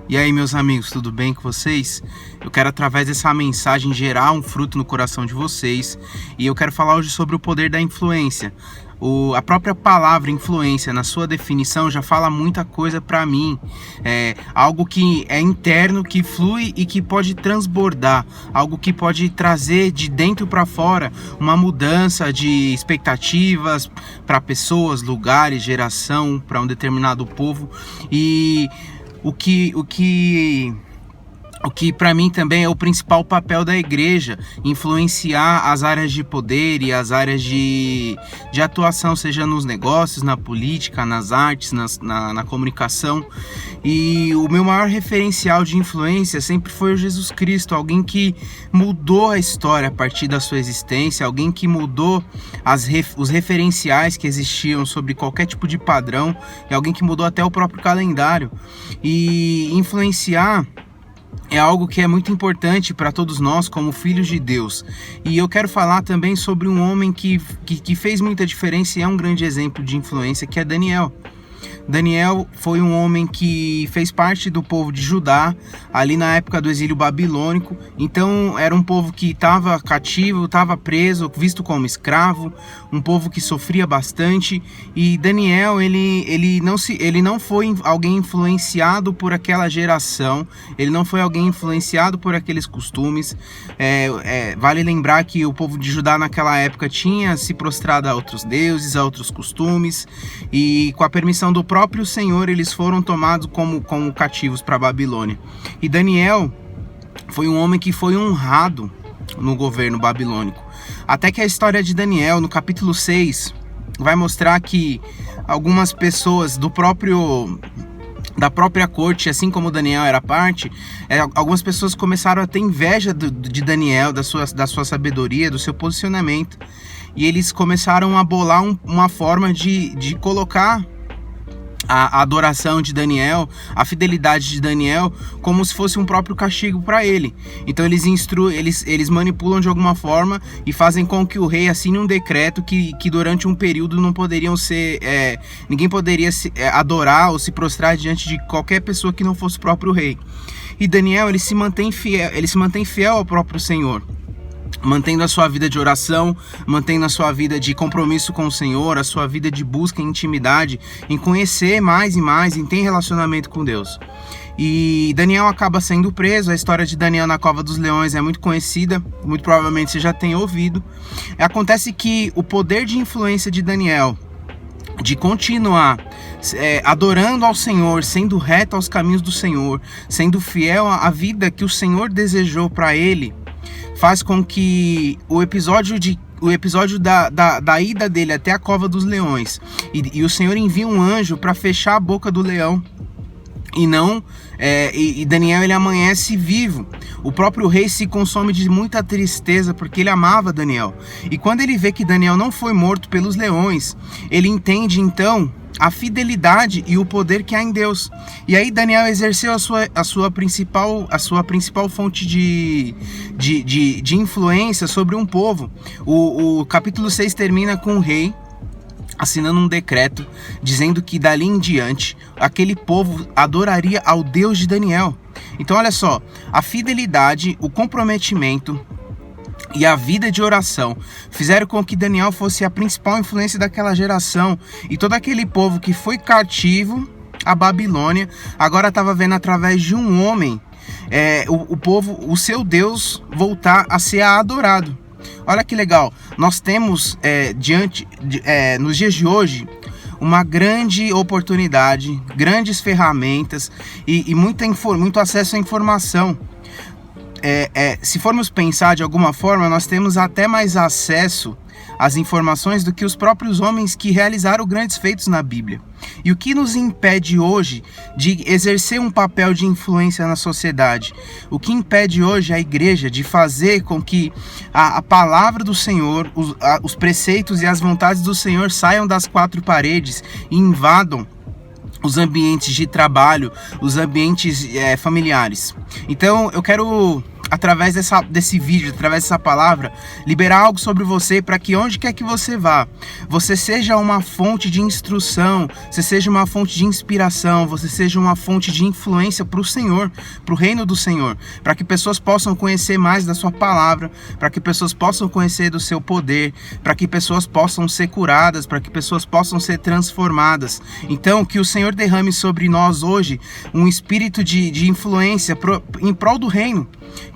E aí, meus amigos, tudo bem com vocês? Eu quero, através dessa mensagem, gerar um fruto no coração de vocês. E eu quero falar hoje sobre o poder da influência. A própria palavra influência, na sua definição, já fala muita coisa para mim. É algo que é interno, que flui e que pode transbordar. Algo que pode trazer de dentro para fora uma mudança de expectativas para pessoas, lugares, geração, para um determinado povo. E o que para mim também é o principal papel da igreja, influenciar as áreas de poder e as áreas de atuação, seja nos negócios, na política, nas artes, na comunicação. E o meu maior referencial de influência sempre foi o Jesus Cristo, alguém que mudou a história a partir da sua existência, alguém que mudou os referenciais que existiam sobre qualquer tipo de padrão, e alguém que mudou até o próprio calendário. E influenciar é algo que é muito importante para todos nós como filhos de Deus. E eu quero falar também sobre um homem que fez muita diferença e é um grande exemplo de influência, que é Daniel. Daniel foi um homem que fez parte do povo de Judá, ali na época do exílio babilônico. Então era um povo que estava cativo, estava preso, visto como escravo, um povo que sofria bastante. E Daniel, ele não foi alguém influenciado por aquela geração, ele não foi alguém influenciado por aqueles costumes. Vale lembrar que o povo de Judá naquela época tinha se prostrado a outros deuses, a outros costumes, e com a permissão do próprio Senhor, eles foram tomados como cativos para a Babilônia. E Daniel foi um homem que foi honrado no governo babilônico. Até que a história de Daniel, no capítulo 6, vai mostrar que algumas pessoas da própria corte, assim como Daniel era parte, algumas pessoas começaram a ter inveja de Daniel, da sua sabedoria, do seu posicionamento. E eles começaram a bolar uma forma de colocar a adoração de Daniel, a fidelidade de Daniel, como se fosse um próprio castigo para ele. Então eles manipulam de alguma forma e fazem com que o rei assine um decreto que durante um período não poderiam ser, ninguém poderia adorar ou se prostrar diante de qualquer pessoa que não fosse o próprio rei. E Daniel, ele se mantém fiel ao próprio Senhor, mantendo a sua vida de oração, mantendo a sua vida de compromisso com o Senhor, a sua vida de busca em intimidade, em conhecer mais e mais, em ter relacionamento com Deus. E Daniel acaba sendo preso. A história de Daniel na Cova dos Leões é muito conhecida, muito provavelmente você já tem ouvido. Acontece que o poder de influência de Daniel, de continuar adorando ao Senhor, sendo reto aos caminhos do Senhor, sendo fiel à vida que o Senhor desejou para ele, faz com que o episódio da ida dele até a Cova dos Leões, e o Senhor envia um anjo para fechar a boca do leão, e Daniel, ele amanhece vivo. O próprio rei se consome de muita tristeza porque ele amava Daniel. E quando ele vê que Daniel não foi morto pelos leões, ele entende então a fidelidade e o poder que há em Deus. E aí Daniel exerceu a sua principal fonte de influência sobre um povo. O capítulo 6 termina com o rei assinando um decreto dizendo que dali em diante aquele povo adoraria ao Deus de Daniel. Então olha só, a fidelidade, o comprometimento e a vida de oração fizeram com que Daniel fosse a principal influência daquela geração, e todo aquele povo que foi cativo à Babilônia agora estava vendo através de um homem o povo, o seu Deus, voltar a ser adorado. Olha que legal, nós temos nos dias de hoje uma grande oportunidade, grandes ferramentas e muito acesso à informação. Se formos pensar de alguma forma, nós temos até mais acesso às informações do que os próprios homens que realizaram grandes feitos na Bíblia. E o que nos impede hoje de exercer um papel de influência na sociedade? O que impede hoje a igreja de fazer com que a palavra do Senhor, os preceitos e as vontades do Senhor saiam das quatro paredes e invadam os ambientes de trabalho, os ambientes familiares? Então eu quero através desse vídeo, através dessa palavra, liberar algo sobre você para que onde quer que você vá, você seja uma fonte de instrução, você seja uma fonte de inspiração, você seja uma fonte de influência para o Senhor, para o reino do Senhor, para que pessoas possam conhecer mais da sua palavra, para que pessoas possam conhecer do seu poder, para que pessoas possam ser curadas, para que pessoas possam ser transformadas. Então, que o Senhor derrame sobre nós hoje um espírito de influência em prol do reino,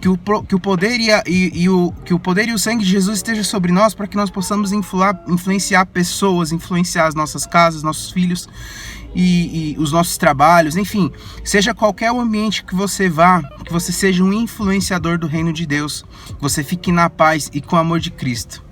que o poder e o sangue de Jesus esteja sobre nós, para que nós possamos influenciar pessoas, influenciar as nossas casas, nossos filhos e os nossos trabalhos, enfim, seja qualquer o ambiente que você vá, que você seja um influenciador do reino de Deus, que você fique na paz e com o amor de Cristo.